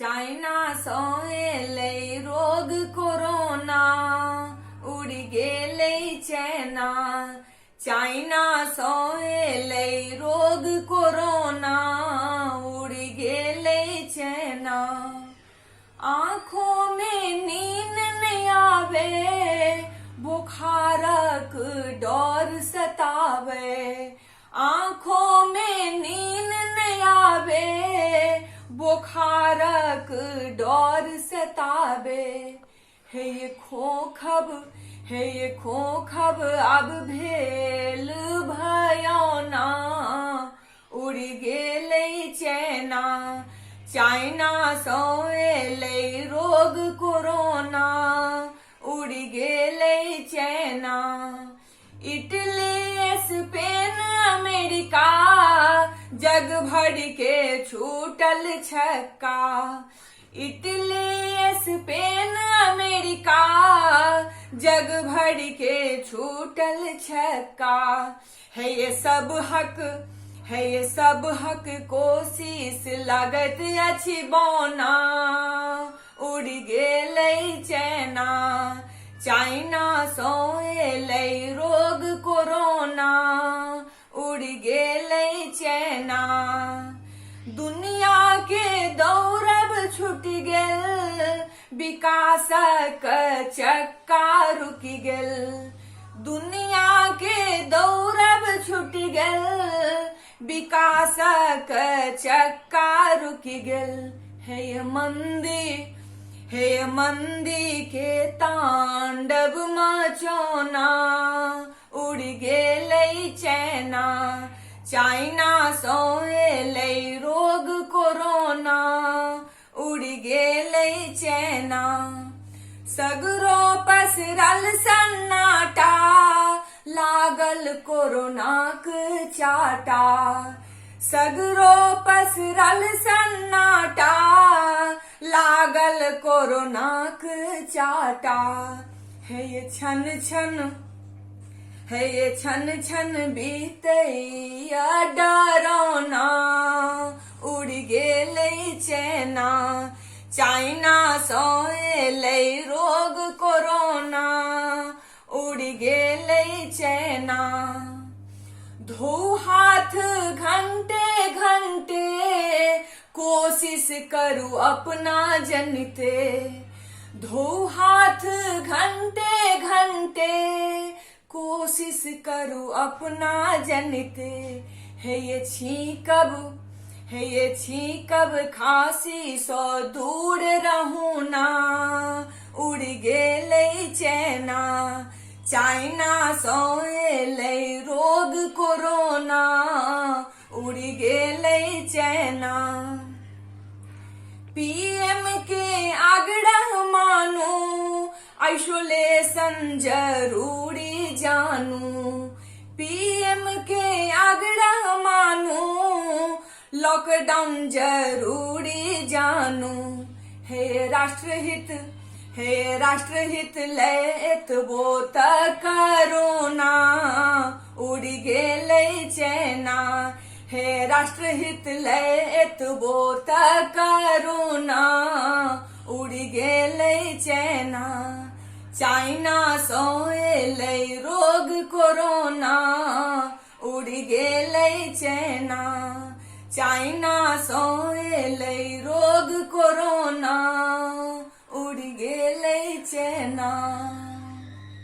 China सँ एलै रोग कोरोना, उड़ि गेलै चाइना। चाइना सँ एलै रोग कोरोना, उड़ि गेलै चाइना। आँखों में नींद नहीं आवे, बुखारक डर सतावे। आँखों में नींद नहीं आवे, बुखारक डर सतावे। हे ये खोखब अब भेल भयौना, उड़ि गेलै चाइना। चाइना सँ एलै रोग कोरोना, उड़ि गेलै चाइना। इटली स्पेन अमेरिका, जग भर के छूटल छक्का। इटली स्पेन अमेरिका, जग भर के छूटल छक्का। है ये सब हक कोशिश लागत अछि बौना, उड़ि गेलै चाइना। चाइना सँ एलै रोग कोरोना, उड़ि गेलै चाइना। दुनिया के दौड़ब छुटि गेल, विकासक चक्का रुकि गेल। दुनिया के दौड़ब छुटि गेल, विकासक चक्का रुकि गेल। हे मंदी के तांडव मचौना, उड़ि गेलै चाइना। चाइना सँ एलै रोग कोरोना, उड़ि गेलै चाइना। सगरो पसरल सन्नाटा, लागल कोरोनाक चाटा। सगरो पसरल सन्नाटा, लागल कोरोनाक चाटा। हे ये छन बीतैया डरौना, उड़ि गेलै चाइना। चाइना सँ एलै रोग कोरोना, उड़ि गेलै चाइना। धोऊ हाथ घंटे घंटे, कोशिश करू अपना जनते। धोऊ हाथ घंटे घंटे, कोशिश करू अपना जनते। हे ये छींकब खांसी सँ दूर रहू ना, उड़ि गेलै चाइना। चाइना सँ एलै रोग कोरोना, उड़ि गेलै चाइना। पीएम के आग्रह मानू, आइसोलेशन जरूरी जानू। पीएम के आग्रह मानू, लॉकडाउन जरूरी जानू। हे राष्ट्रहित एतबो त करोना, उड़ि गेलै चाइना। हे राष्ट्रहित एतबो त करोना, उड़ि गेलै चाइना। चाइना सँ एलै रोग कोरोना, उड़ि गेलै चाइना। चाइना सँ एलै रोग कोरोना, उड़ि गेलै चाइना।